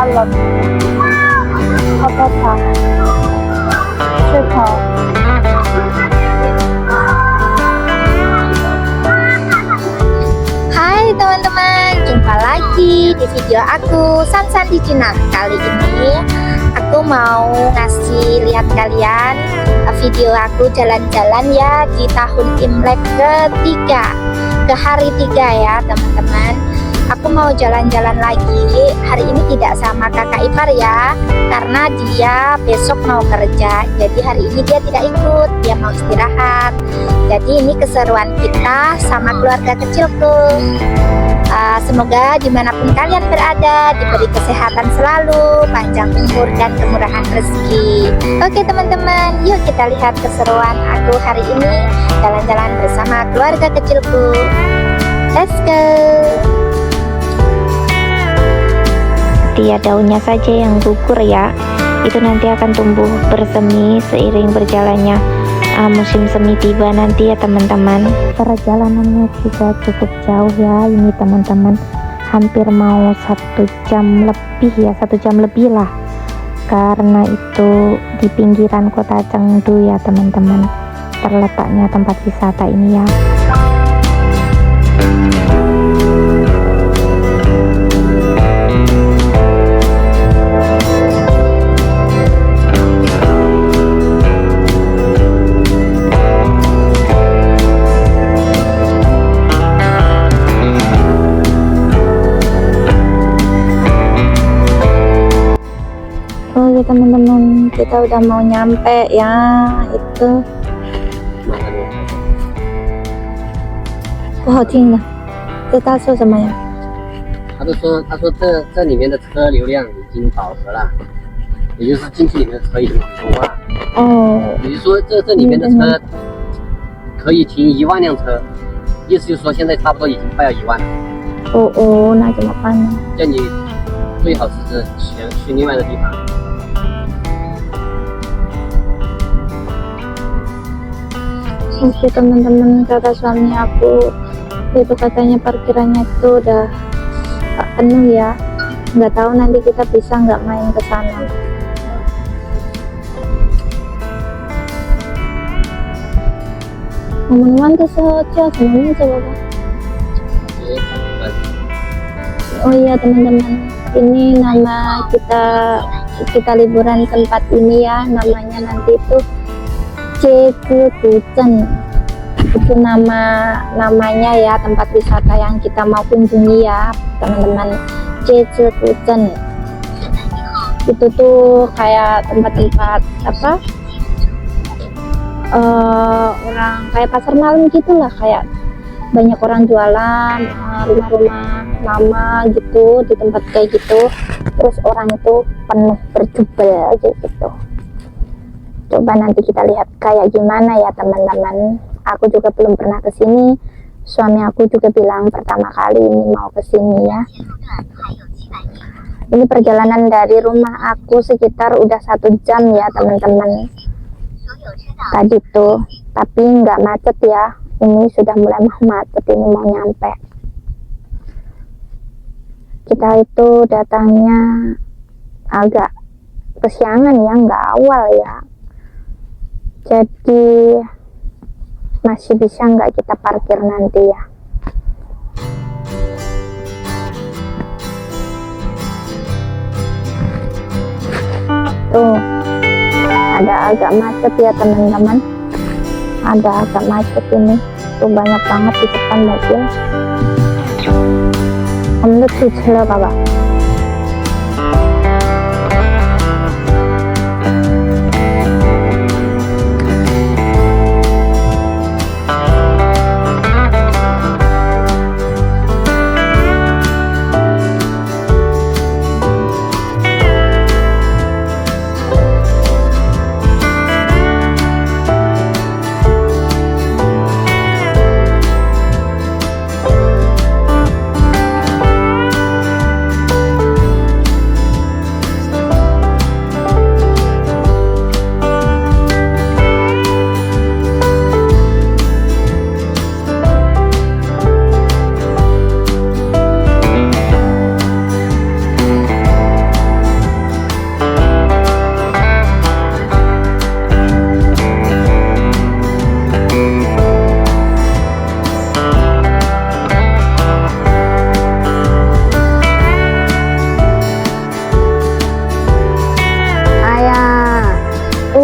salad. Apa-apa? Coba. Hai teman-teman, jumpa lagi di video aku Sansan di Cina. Kali ini aku mau ngasih lihat kalian video aku jalan-jalan ya di tahun Imlek ketiga, ke hari 3 ya teman-teman. Aku mau jalan-jalan lagi. Hari ini tidak sama kakak ipar ya, karena dia besok mau kerja. Jadi hari ini dia tidak ikut, dia mau istirahat. Jadi ini keseruan kita sama keluarga kecilku. Semoga dimanapun kalian berada diberi kesehatan selalu, panjang umur dan kemurahan rezeki. Oke teman-teman, yuk kita lihat keseruan aku hari ini jalan-jalan bersama keluarga kecilku. Let's go. Dia daunnya saja yang gugur ya, itu nanti akan tumbuh bersemi seiring berjalannya musim semi tiba nanti ya teman-teman. Perjalanannya juga cukup jauh ya ini teman-teman, hampir mau 1 jam lebih ya, 1 jam lebih lah, karena itu di pinggiran kota Chengdu ya teman-teman terletaknya tempat wisata ini ya. Oke teman-teman, kita udah mau nyampe ya, itu不好听的，这他说什么呀？他说这里面的车流量已经饱和了，也就是进去里面的车已经很多了。哦，也就是说这里面的车可以停1万辆车，意思就是说现在差不多已经快要1万了。哦，那怎么办呢？叫你最好是去另外的地方。Oke teman-teman, kata suami aku itu katanya parkirannya itu udah penuh ya, nggak tahu nanti kita bisa nggak main ke sana. Teman-teman saja semuanya coba Pak. Oh iya teman-teman, ini nama kita liburan tempat ini ya, namanya nanti itu Jeju-Gujen, itu namanya ya, tempat wisata yang kita mau kunjungi ya teman-teman. Jeju-Gujen itu tuh kayak tempat-tempat apa, orang kayak pasar malam gitulah, kayak banyak orang jualan, rumah-rumah lama gitu di tempat kayak gitu, terus orang itu penuh berjubel gitu. Coba nanti kita lihat kayak gimana ya teman-teman. Aku juga belum pernah ke sini. Suami aku juga bilang pertama kali ini mau ke sini ya. Ini perjalanan dari rumah aku sekitar udah 1 jam ya teman-teman. Tadi tuh, tapi nggak macet ya. Ini sudah mulai mau macet, ini mau nyampe. Kita itu datangnya agak kesiangan ya, nggak awal ya. Jadi masih bisa nggak kita parkir nanti ya. Tuh ada agak macet ya teman-teman, ada agak macet ini tuh, banyak banget di depan mobil. Om tuh tuh Bapak.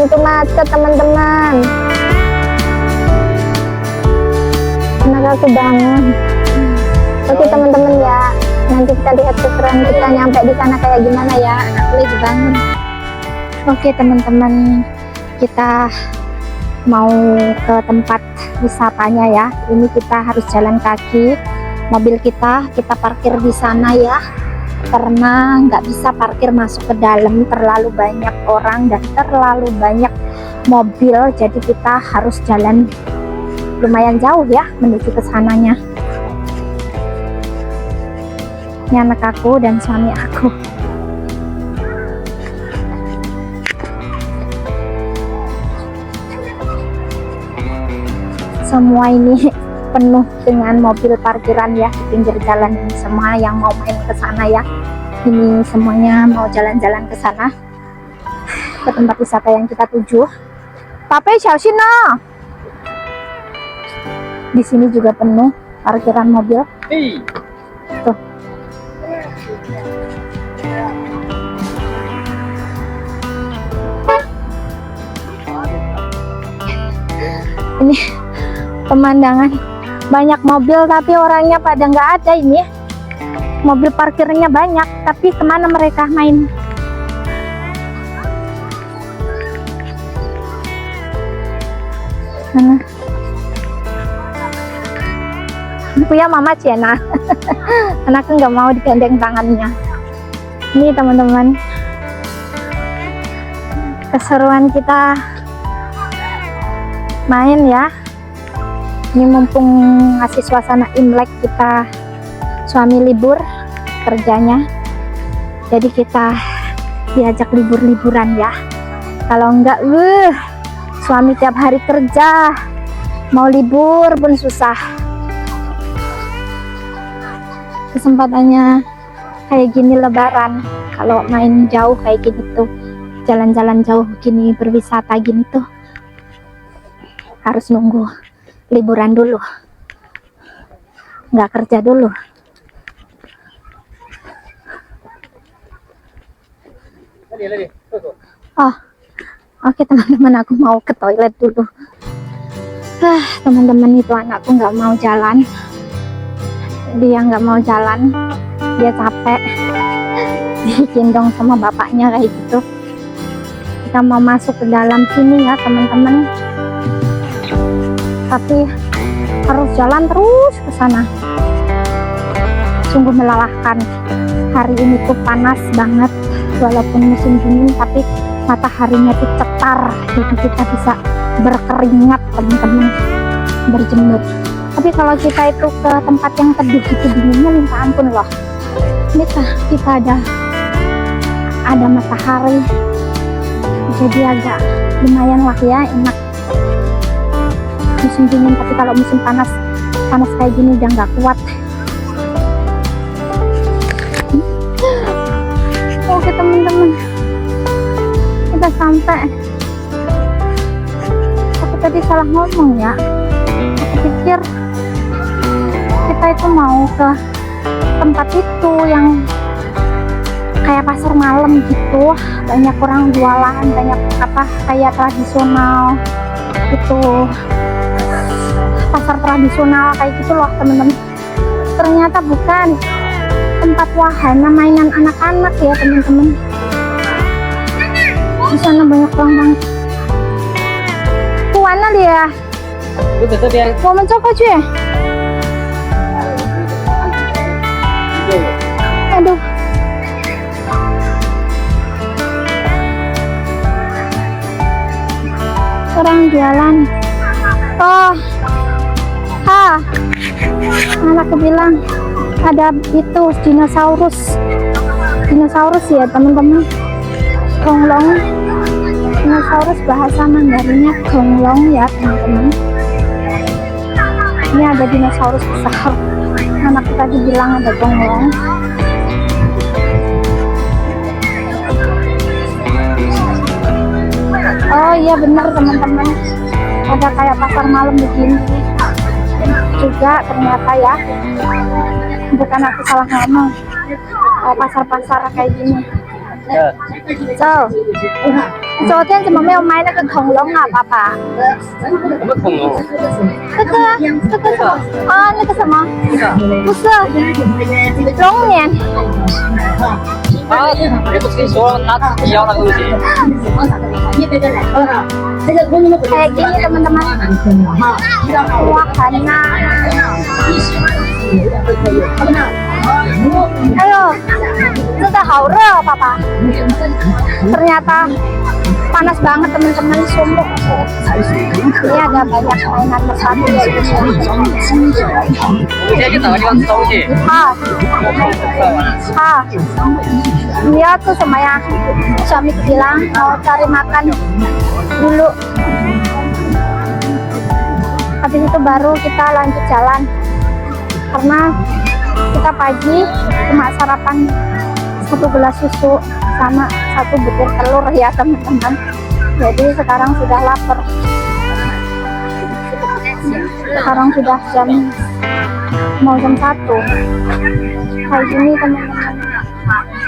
begitu macet teman-teman. Anak aku bangun. Oke teman-teman ya, nanti kita lihat keseruan kita nyampe di sana kayak gimana ya. Anakku lagi bangun. Oke teman-teman, kita mau ke tempat wisatanya ya. Ini kita harus jalan kaki. Mobil kita parkir di sana ya, karena nggak bisa parkir masuk ke dalam, terlalu banyak orang dan terlalu banyak mobil, jadi kita harus jalan lumayan jauh ya menuju ke sananya. Ini anak aku dan suami aku. Semua ini penuh dengan mobil parkiran ya di pinggir jalan ini, semua yang mau main ke sana ya. Ini semuanya mau jalan-jalan ke sana, ke tempat wisata yang kita tuju. Papai xiaoxin no. Di sini juga penuh parkiran mobil. Tuh. Ini pemandangan banyak mobil tapi orangnya pada nggak ada. Ini mobil parkirnya banyak tapi kemana mereka main? Mana? Punya mama Cina. Anakku nggak mau digandeng tangannya. Ini teman-teman, keseruan kita main ya. Ini mumpung ngasih suasana Imlek, kita suami libur kerjanya, jadi kita diajak libur-liburan ya. Kalau enggak, suami tiap hari kerja, mau libur pun susah. Kesempatannya kayak gini lebaran, kalau main jauh kayak gini tuh, jalan-jalan jauh gini, berwisata gini tuh harus nunggu liburan dulu, nggak kerja dulu. Oh, oke teman-teman, aku mau ke toilet dulu. Teman-teman, itu anakku nggak mau jalan, dia nggak mau jalan, dia capek, digendong sama bapaknya kayak gitu. Kita mau masuk ke dalam sini ya teman-teman, tapi harus jalan terus ke sana. Sungguh melelahkan. Hari ini tuh panas banget, walaupun musim dingin tapi mataharinya tuh cetar, jadi kita bisa berkeringat teman-teman, berjemur. Tapi kalau kita itu ke tempat yang teduh itu dinginnya minta ampun loh. Ini kita ada matahari, jadi agak lumayan lah ya, enak. Musim dingin, tapi kalau musim panas kayak gini udah nggak kuat. Oke teman-teman, kita sampai. Aku tadi salah ngomong ya, aku pikir kita itu mau ke tempat itu yang kayak pasar malam gitu, banyak orang jualan, banyak apa kayak tradisional gitu, pasar tradisional kayak gitu loh teman-teman. Ternyata bukan, tempat wahana mainan anak-anak ya teman-teman. Di sana banyak banget. Kuana dia. Mau mencoba cuy. Aduh. Orang jualan. Oh. Anakku bilang ada itu dinosaurus ya teman-teman, gonglong. Dinosaurus bahasa Mandarinnya gonglong ya teman-teman. Ini ada dinosaurus besar, anakku tadi bilang ada gonglong. Oh iya benar teman-teman, ada kayak pasar malam begini juga ternyata ya, bukan aku salah ngomong. Pasar-pasar kayak gini. So, 昨天怎么没有买那个恐龙啊，爸爸？什么恐龙？这个什么？啊，那个什么？不是龙年。啊，我不是跟你说了，他自己要那个东西。 Kayak gini teman-teman. Wah, karena ayo, sudah haura papa. Ternyata panas banget teman-teman, sumuk. Ini ada banyak mainan merpati ya ini. 我们现在去找个地方吃东西。Dia tuh sama ya, suami bilang mau cari makan dulu. Habis itu baru kita lanjut jalan. Karena kita pagi cuma sarapan 1 gelas susu sama 1 butir telur ya teman-teman. Jadi sekarang sudah lapar. Sekarang sudah mau jam 1. Kayak gini teman-teman.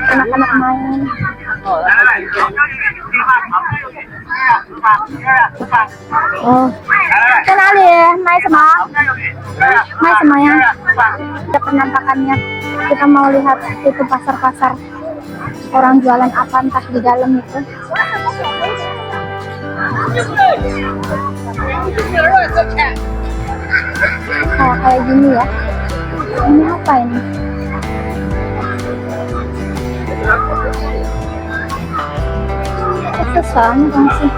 Anak-anak main. Oh, kenali main sama? Main semuanya. Ada penampakannya. Kita mau lihat itu pasar-pasar. Orang jualan apa entah di dalam itu. Oh, kayak gini ya. Ini apa ini? Itu sama kan sih,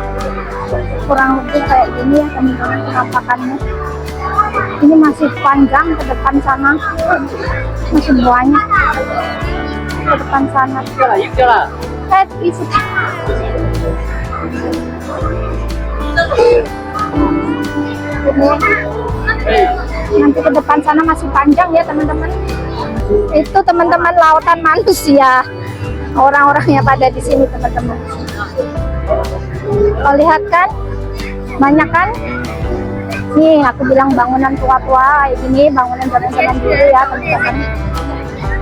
kurang lebih kayak gini ya teman-teman penampakannya. Ini masih panjang ke depan sana, masih banyak ke depan sana. Isi. Ini nanti ke depan sana masih panjang ya teman-teman. Itu teman-teman lautan manusia. Orang-orangnya pada di sini teman-teman. Kau lihat kan, banyak kan? Nih aku bilang bangunan tua-tua ini bangunan zaman dulu ya teman-teman.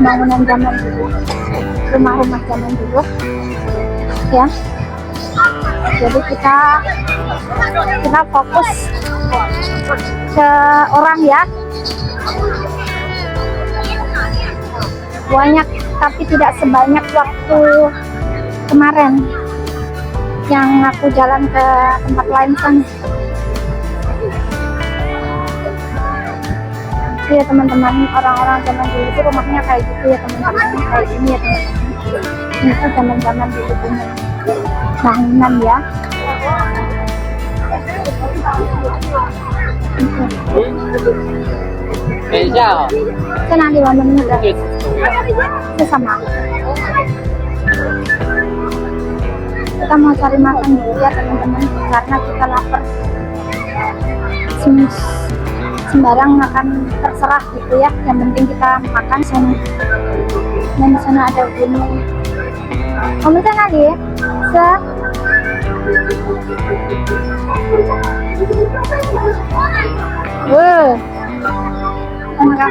Bangunan zaman dulu, rumah-rumah zaman dulu, ya. Jadi kita fokus ke orang ya. Banyak tapi tidak sebanyak waktu kemarin yang aku jalan ke tempat lain kan. Iya teman-teman, orang-orang zaman dulu itu rumahnya kayak gitu ya teman-teman, kayak gini ya teman-teman. Ini tuh zaman-zaman dulu punya bangunan ya. Senang di bangunannya udah sama. Kita mau cari makan dulu ya teman-teman, karena kita lapar. Sembarang makan terserah gitu ya, yang penting kita makan sana. Dan di sana ada gunung. Kamu sana ya? Anak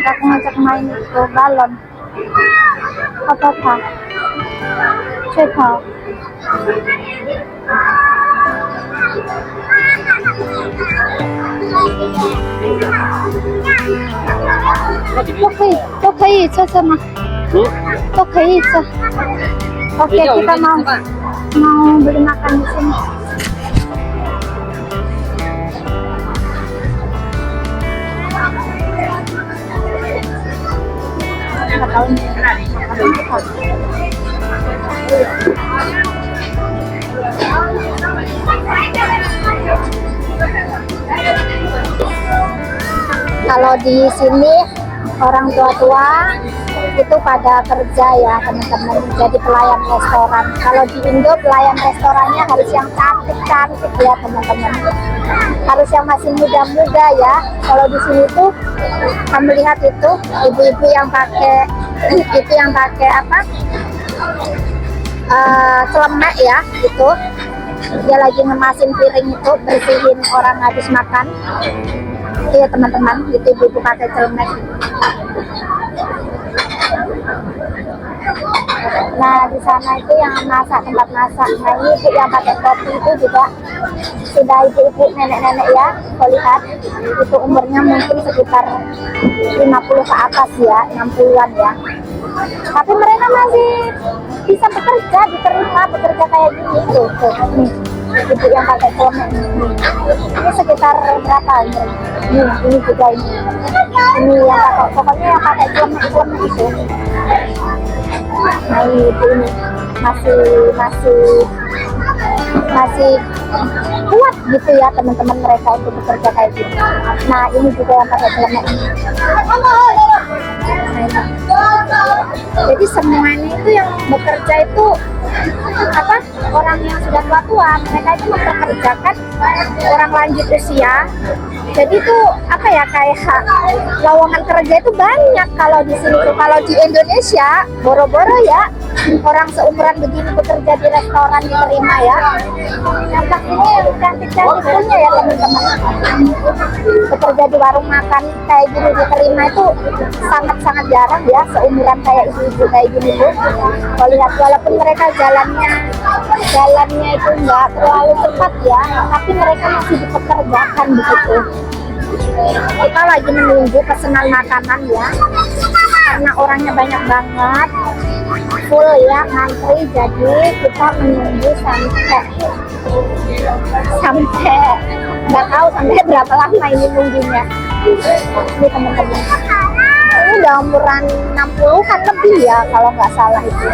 aku ngajak main itu balon. Apa? Cerita.都可以吃吗？都可以吃。Oke, kita mau beli makan di sini. Kalau di sini orang tua-tua itu pada kerja ya teman-teman, jadi pelayan restoran. Kalau di Indo pelayan restorannya harus yang cantik-cantik ya teman-teman, harus yang masih muda-muda ya. Kalau di sini tuh kamu lihat itu ibu-ibu yang pakai apa celemek ya gitu, dia lagi ngemasin piring itu, bersihin orang habis makan. Iya teman-teman, itu ibu-ibu pakai celemek. Nah di sana itu yang masak, tempat masak. Nah ini ibu yang pakai topi itu juga sudah ibu-ibu nenek-nenek ya. Kau lihat itu umurnya mungkin sekitar 50 ke atas ya, 60-an ya. Tapi mereka masih bisa bekerja, diterima bekerja kayak gini tuh. Nih ibu yang pakai celemek ini sekitar berapa ini juga ini yang pakai, pokoknya yang pakai celemek itu. Nah ibu ini masih kuat gitu ya teman-teman, mereka untuk bekerja kayak gitu. Nah ini juga yang pakai celemek ini. Jadi semuanya itu yang bekerja itu apa, orang yang sudah tua-tua, mereka itu mempekerjakan orang lanjut usia. Jadi itu apa ya, kayak lowongan kerja itu banyak kalau di sini tuh. Kalau di Indonesia boro-boro ya orang seumuran begini bekerja di restoran diterima ya. Yang pastinya yang cantik-cantik punya ya teman-teman. Bekerja di warung makan kayak gini diterima itu sangat-sangat jarang ya, seumuran kayak ibu-ibu kayak gini tuh. Kalau lihat walaupun mereka jalannya itu enggak terlalu cepat ya, tapi mereka masih dipekerjakan begitu. Kita lagi menunggu pesanan makanan ya, karena orangnya banyak banget, full ya ngantri. Jadi kita menunggu sampai nggak tahu sampai berapa lama ini nunggunya. Ini teman-teman, ini udah umuran 60-an lebih ya kalau nggak salah itu.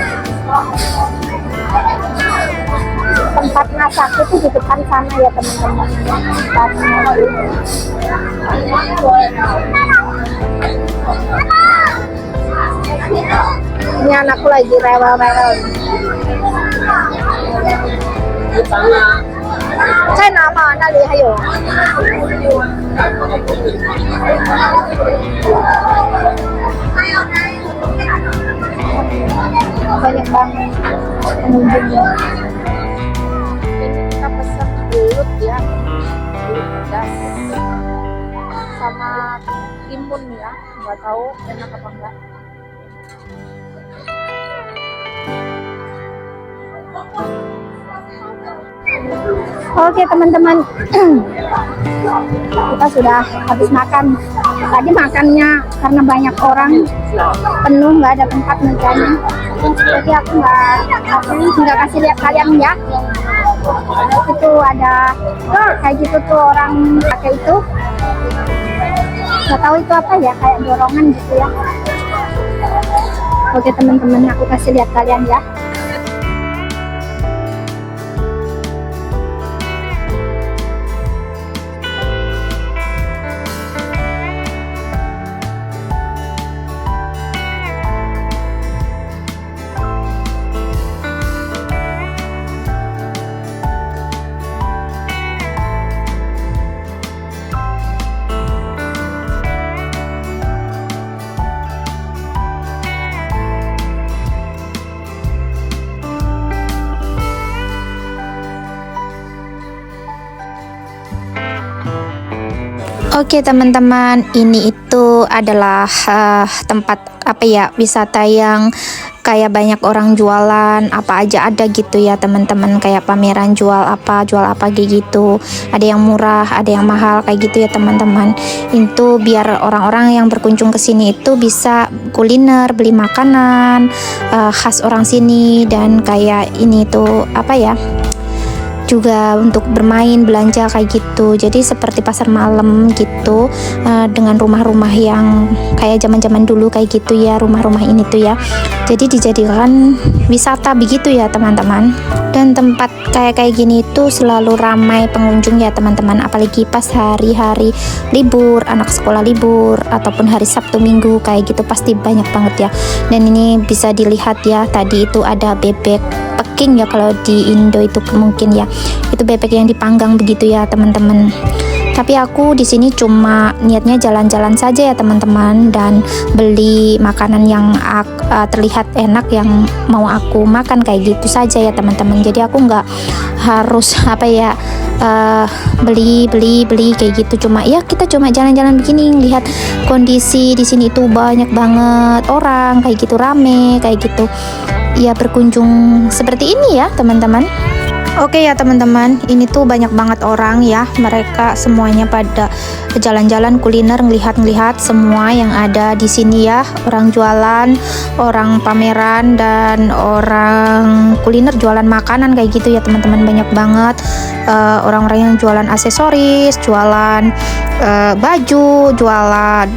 Tempat masak itu di depan sana ya teman-teman. Ini anakku lagi rewel-rewel. Saya nama nali hayo. Banyak banget pengunjungnya. Ini kita pesan belut ya, belut pedas sama timun ya, nggak tahu enak apa enggak. Oke teman-teman, kita sudah habis makan. Tadi makannya karena banyak orang penuh, nggak ada tempat meja-nya. Jadi aku nggak kasih lihat kalian ya. Itu ada kayak gitu tuh orang pakai itu. Nggak tahu itu apa ya, kayak dorongan gitu ya. Oke teman-teman, aku kasih lihat kalian ya. Oke teman-teman, ini itu adalah tempat apa ya, wisata yang kayak banyak orang jualan apa aja ada gitu ya teman-teman, kayak pameran jual apa kayak gitu. Ada yang murah, ada yang mahal kayak gitu ya teman-teman. Itu biar orang-orang yang berkunjung ke sini itu bisa kuliner, beli makanan khas orang sini, dan kayak ini tuh apa ya, juga untuk bermain, belanja kayak gitu. Jadi seperti pasar malam gitu, dengan rumah-rumah yang kayak zaman-zaman dulu kayak gitu ya, rumah-rumah ini tuh ya. Jadi dijadikan wisata begitu ya teman-teman. Dan tempat kayak gini tuh selalu ramai pengunjung ya teman-teman, apalagi pas hari-hari libur, anak sekolah libur ataupun hari Sabtu Minggu kayak gitu pasti banyak banget ya. Dan ini bisa dilihat ya, tadi itu ada bebek Peking ya, kalau di Indo itu mungkin ya, itu bebek yang dipanggang begitu ya teman-teman. Tapi aku di sini cuma niatnya jalan-jalan saja ya teman-teman, dan beli makanan yang terlihat enak yang mau aku makan kayak gitu saja ya teman-teman. Jadi aku nggak harus apa ya, beli kayak gitu. Cuma ya kita cuma jalan-jalan begini, lihat kondisi di sini itu banyak banget orang kayak gitu, rame kayak gitu. ya berkunjung seperti ini ya teman-teman. Oke ya teman-teman, ini tuh banyak banget orang ya, mereka semuanya pada jalan-jalan kuliner, ngelihat-ngelihat semua yang ada di sini ya, orang jualan, orang pameran, dan orang kuliner jualan makanan kayak gitu ya teman-teman. Banyak banget orang-orang yang jualan aksesoris, jualan baju, jualan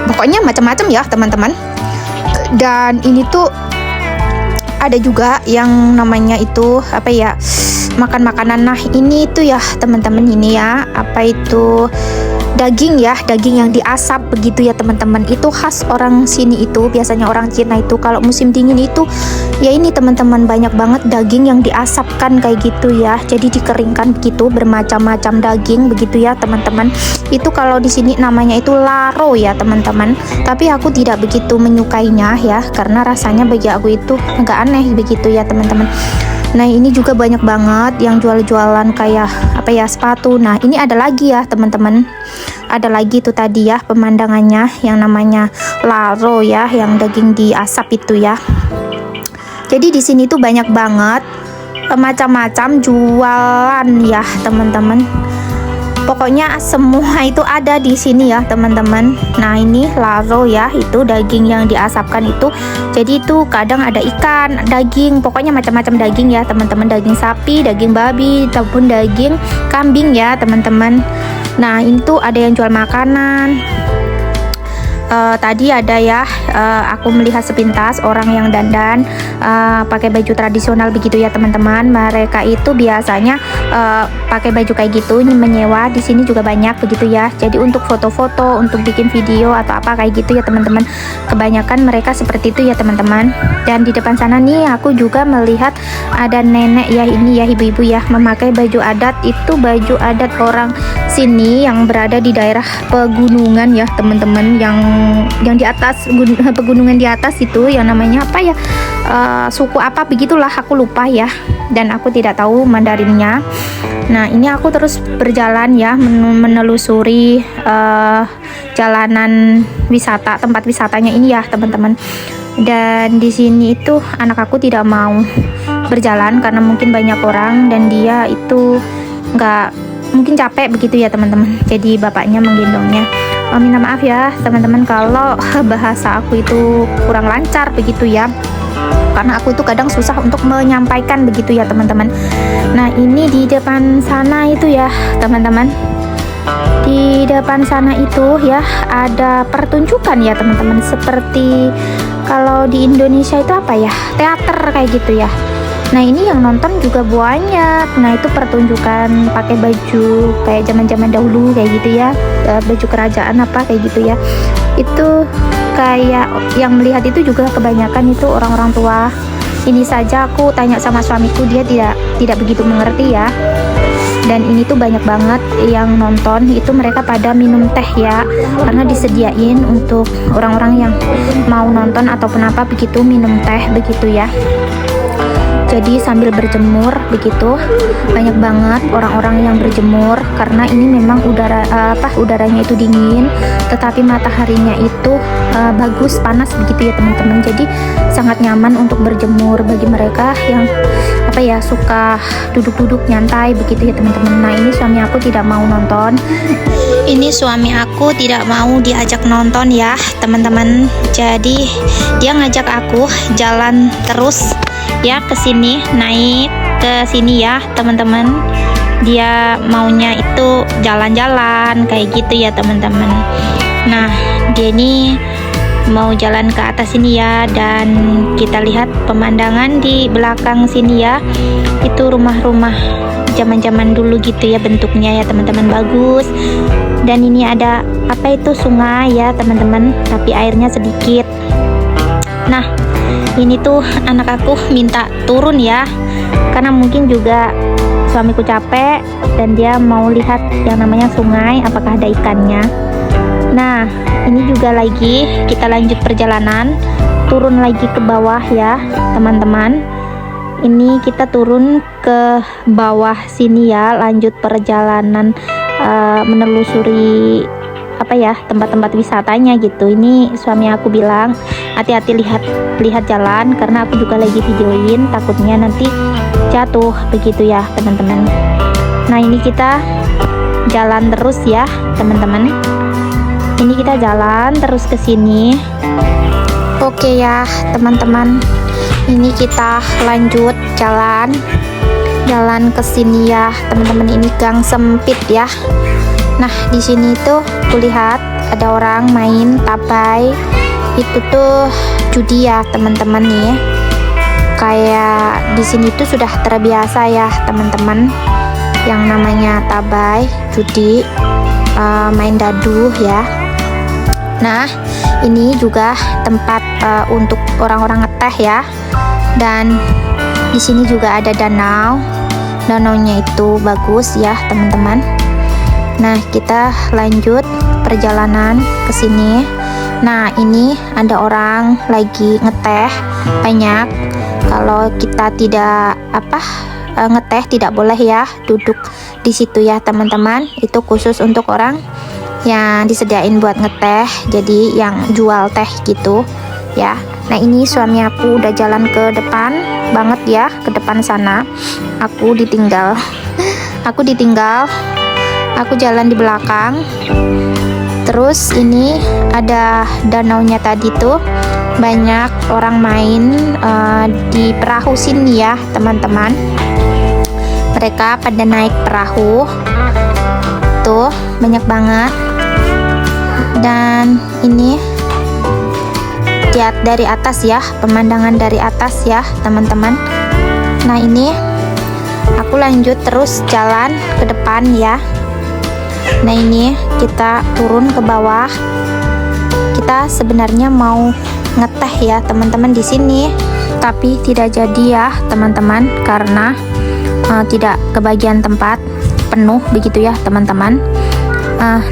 pokoknya macam-macam ya teman-teman. Dan ini tuh ada juga yang namanya itu apa ya, makan makanan. Nah ini tuh ya teman-teman, ini ya apa itu, daging ya, daging yang diasap begitu ya teman-teman. Itu khas orang sini, itu biasanya orang Cina itu kalau musim dingin itu ya ini teman-teman, banyak banget daging yang diasapkan kayak gitu ya, jadi dikeringkan begitu, bermacam-macam daging begitu ya teman-teman. Itu kalau di sini namanya itu laro ya teman-teman, tapi aku tidak begitu menyukainya ya, karena rasanya bagi aku itu agak aneh begitu ya teman-teman. Nah ini juga banyak banget yang jual-jualan kayak apa ya, sepatu. Nah ini ada lagi ya teman-teman, ada lagi tuh tadi ya pemandangannya yang namanya laro ya, yang daging diasap itu ya. Jadi di sini tuh banyak banget macam-macam jualan ya teman-teman. Pokoknya semua itu ada di sini ya teman-teman. Nah ini laro ya, itu daging yang diasapkan itu. Jadi itu kadang ada ikan, daging, pokoknya macam-macam daging ya teman-teman. Daging sapi, daging babi, ataupun daging kambing ya teman-teman. Nah ini tuh ada yang jual makanan. Tadi ada ya, aku melihat sepintas orang yang dandan pakai baju tradisional begitu ya teman-teman. Mereka itu biasanya pakai baju kayak gitu, menyewa di sini juga banyak begitu ya. Jadi untuk foto-foto, untuk bikin video atau apa kayak gitu ya teman-teman. Kebanyakan mereka seperti itu ya teman-teman. Dan di depan sana nih aku juga melihat ada nenek ya, ini ya ibu-ibu ya, memakai baju adat. Itu baju adat orang sini yang berada di daerah pegunungan ya teman-teman, yang di atas pegunungan di atas itu yang namanya apa ya, suku apa begitulah, aku lupa ya, dan aku tidak tahu Mandarinnya. Nah ini aku terus berjalan ya, menelusuri jalanan wisata, tempat wisatanya ini ya teman-teman. Dan di sini itu anak aku tidak mau berjalan karena mungkin banyak orang dan dia itu mungkin capek begitu ya teman-teman. Jadi bapaknya menggendongnya. Minta maaf ya teman-teman kalau bahasa aku itu kurang lancar begitu ya, karena aku itu kadang susah untuk menyampaikan begitu ya teman-teman. Nah ini di depan sana itu ya teman-teman, di depan sana itu ya ada pertunjukan ya teman-teman, seperti kalau di Indonesia itu apa ya, teater kayak gitu ya. Nah ini yang nonton juga banyak. Nah itu pertunjukan pakai baju kayak zaman-zaman dahulu kayak gitu ya, baju kerajaan apa kayak gitu ya. Itu kayak yang melihat itu juga kebanyakan itu orang-orang tua. Ini saja aku tanya sama suamiku, dia tidak begitu mengerti ya. Dan ini tuh banyak banget yang nonton, itu mereka pada minum teh ya, karena disediain untuk orang-orang yang mau nonton ataupun apa begitu, minum teh begitu ya. Jadi sambil berjemur begitu, banyak banget orang-orang yang berjemur karena ini memang udaranya itu dingin, tetapi mataharinya itu bagus, panas begitu ya teman-teman. Jadi sangat nyaman untuk berjemur bagi mereka yang apa ya, suka duduk-duduk nyantai begitu ya teman-teman. Nah ini suami aku tidak mau nonton. Ini suami aku tidak mau diajak nonton ya teman-teman. Jadi dia ngajak aku jalan terus ya ke sini, naik ke sini ya teman-teman. Dia maunya itu jalan-jalan kayak gitu ya teman-teman. Nah dia ini mau jalan ke atas sini ya, dan kita lihat pemandangan di belakang sini ya, itu rumah-rumah zaman-zaman dulu gitu ya bentuknya ya teman-teman, bagus. Dan ini ada apa itu, sungai ya teman-teman, tapi airnya sedikit. Nah ini tuh anak aku minta turun ya, karena mungkin juga suamiku capek dan dia mau lihat yang namanya sungai, apakah ada ikannya. Nah ini juga lagi kita lanjut perjalanan, turun lagi ke bawah ya teman-teman. Ini kita turun ke bawah sini ya, lanjut perjalanan menelusuri apa ya, tempat-tempat wisatanya gitu. Ini suami aku bilang hati-hati lihat jalan, karena aku juga lagi videoin, takutnya nanti jatuh begitu ya teman-teman. Nah ini kita jalan terus ya teman-teman. Ini kita jalan terus ke sini. Oke ya teman-teman. Ini kita lanjut jalan ke sini ya teman-teman. Ini gang sempit ya. Nah di sini tuh kulihat ada orang main tabai. Itu tuh judi ya teman-teman nih. Kayak di sini tuh sudah terbiasa ya teman-teman, yang namanya tabai, judi, main dadu ya. Nah ini juga tempat untuk orang-orang ngeteh ya. Dan di sini juga ada danaunya itu bagus ya teman-teman. Nah kita lanjut perjalanan ke sini. Nah ini ada orang lagi ngeteh banyak. Kalau kita tidak ngeteh tidak boleh ya duduk di situ ya teman-teman. Itu khusus untuk orang yang disediain buat ngeteh, jadi yang jual teh gitu ya. Nah ini suami aku udah jalan ke depan banget ya, ke depan sana. Aku ditinggal aku jalan di belakang. Terus ini ada danaunya tadi tuh, banyak orang main di perahu sini ya teman-teman. Mereka pada naik perahu tuh banyak banget. Dan ini lihat dari atas ya, pemandangan dari atas ya teman-teman. Nah ini aku lanjut terus jalan ke depan ya. Nah ini kita turun ke bawah. Kita sebenarnya mau ngeteh ya teman-teman di sini, tapi tidak jadi ya teman-teman, karena tidak kebagian tempat, penuh begitu ya teman-teman.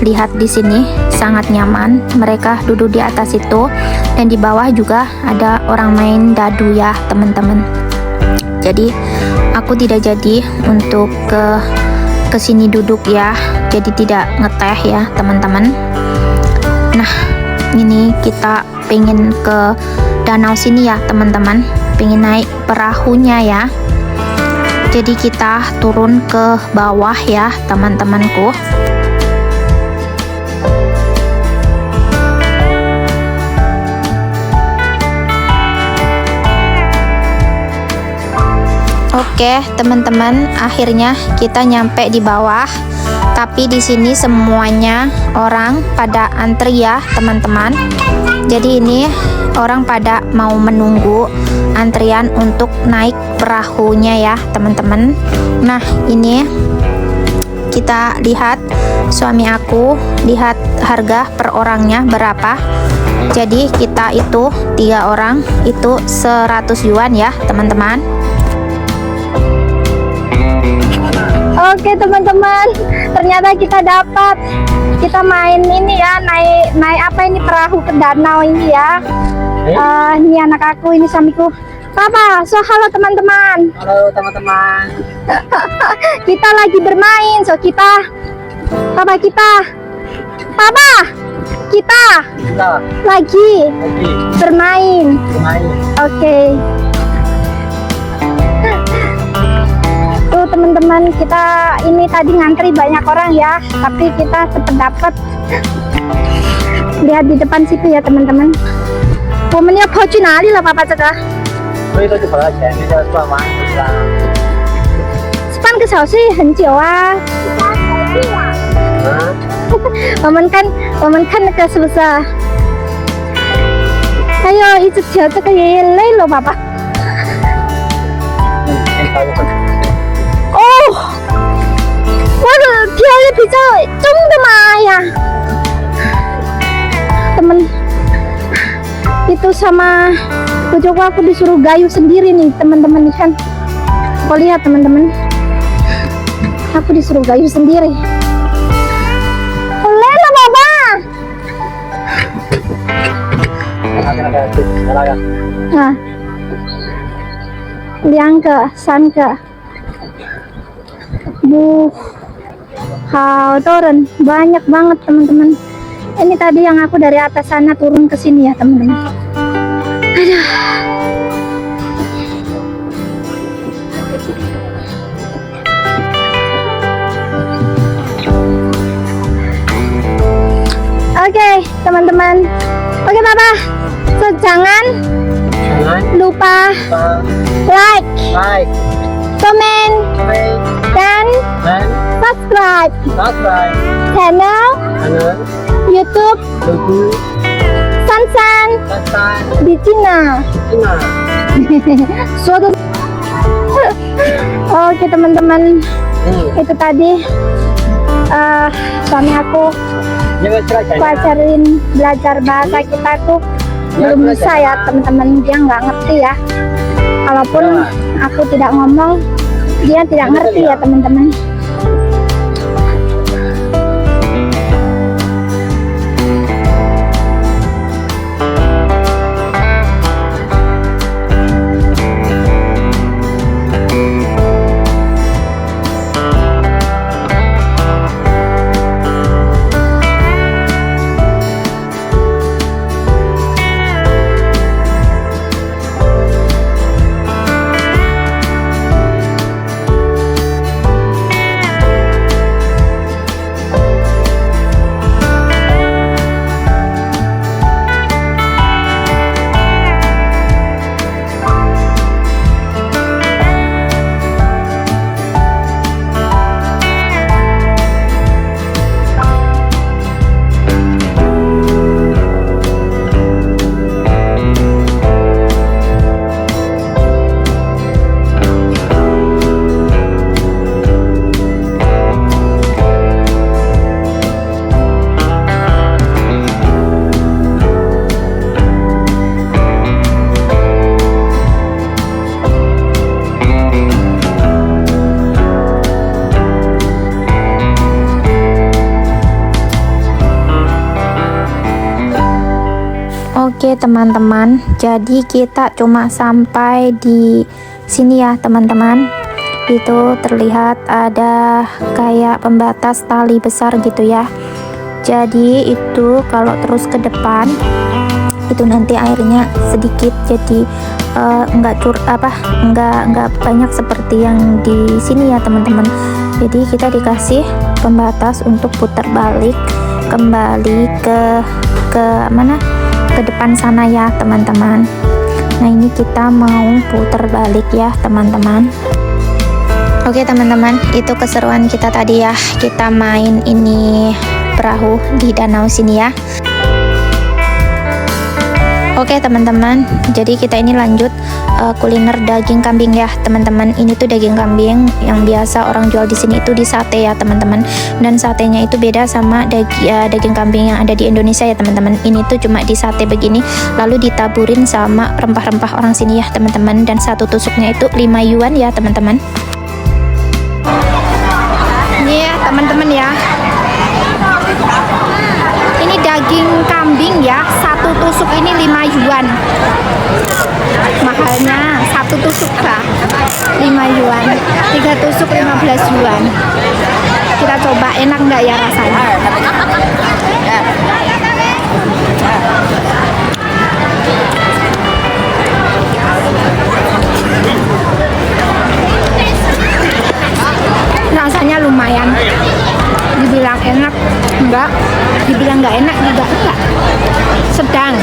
Lihat di sini sangat nyaman, mereka duduk di atas itu, dan di bawah juga ada orang main dadu ya teman-teman. Jadi aku tidak jadi untuk ke sini duduk ya, jadi tidak ngeteh ya teman-teman. Nah ini kita pengen ke danau sini ya teman-teman, pengen naik perahunya ya. Jadi kita turun ke bawah ya teman-temanku. Oke teman-teman, akhirnya kita nyampe di bawah. Tapi di sini semuanya orang pada antri ya teman-teman. Jadi ini orang pada mau menunggu antrian untuk naik perahunya ya teman-teman. Nah ini kita lihat, suami aku lihat harga per orangnya berapa. Jadi kita itu 3 orang itu 100 yuan ya teman-teman. Oke teman-teman, ternyata kita dapat. Kita main ini ya, naik apa ini, perahu ke danau ini ya. Ini anak aku, ini suamiku. Papa, so halo teman-teman. Halo teman-teman. Kita lagi bermain, so kita lagi bermain. Oke. Tuh teman-teman, kita ini tadi ngantri banyak orang ya, tapi kita cepet dapat. Lihat di depan situ ya teman-teman. 我们要跑去哪里了，爸爸？这个所以说就跑到前面的转弯是吧？ 3个小时也很久啊。我们看那个是不是？哎呦，一直跳这个也累了，爸爸。哦，我的跳也比较重的妈呀，temen itu sama bojoku, aku disuruh gayuh sendiri nih teman-teman kan. Kau lihat teman-teman, aku disuruh gayuh sendiri. Oleh lah baba. Nah, 2个3个，好多人, banyak banget teman-teman. Ini tadi yang aku dari atas sana turun ke sini ya teman-teman. Aduh. Oke teman-teman. Oke Papa. So, jangan lupa like, comment, dan subscribe channel YouTube Sansan di Cina. Suatu. Oke teman-teman, itu tadi suami aku ajarin belajar bahasa kita tuh belum bisa ya teman-teman, dia nggak ngerti ya. Kalaupun aku tidak ngomong, dia tidak ngerti ya teman-teman. Oke teman-teman, jadi kita cuma sampai di sini ya teman-teman. Itu terlihat ada kayak pembatas tali besar gitu ya. Jadi itu kalau terus ke depan itu nanti airnya sedikit, jadi enggak banyak seperti yang di sini ya teman-teman. Jadi kita dikasih pembatas untuk putar balik kembali ke mana? Ke depan sana ya teman-teman. Nah ini kita mau putar balik ya teman-teman. Oke teman-teman, itu keseruan kita tadi ya, kita main ini perahu di danau sini ya. Oke teman-teman, jadi kita ini lanjut kuliner daging kambing ya teman-teman. Ini tuh daging kambing yang biasa orang jual di sini itu di sate ya teman-teman. Dan satenya itu beda sama daging kambing yang ada di Indonesia ya teman-teman. Ini tuh cuma di sate begini, lalu ditaburin sama rempah-rempah orang sini ya teman-teman. Dan satu tusuknya itu 5 yuan ya teman-teman. Ini ya teman-teman ya. Ini daging kambing ya, satu tusuk ini 5 yuan. Mahalnya satu tusuk lah 5 yuan, 3 tusuk 15 yuan. Kita coba enak nggak ya rasanya. Rasanya lumayan, dibilang enak enggak, dibilang nggak enak juga enggak, sedang.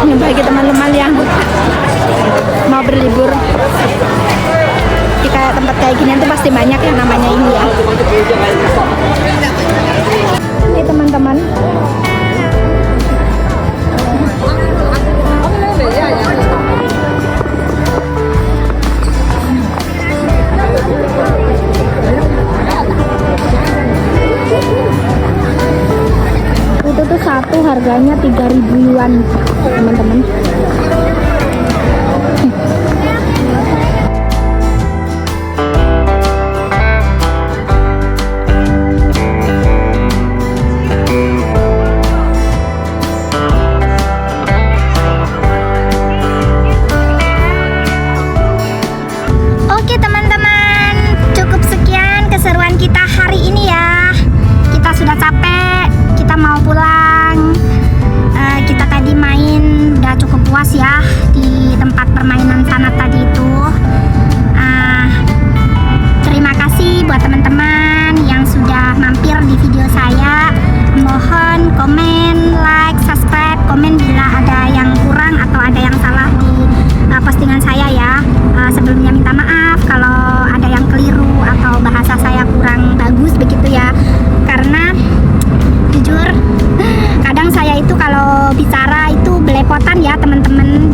Ini bagi teman-teman yang mau berlibur di kayak tempat kayak gini itu pasti banyak yang namanya ini ya. Ini teman-teman, itu tuh satu harganya 3.000 yuan teman-teman. kalau bicara itu belepotan ya teman-teman.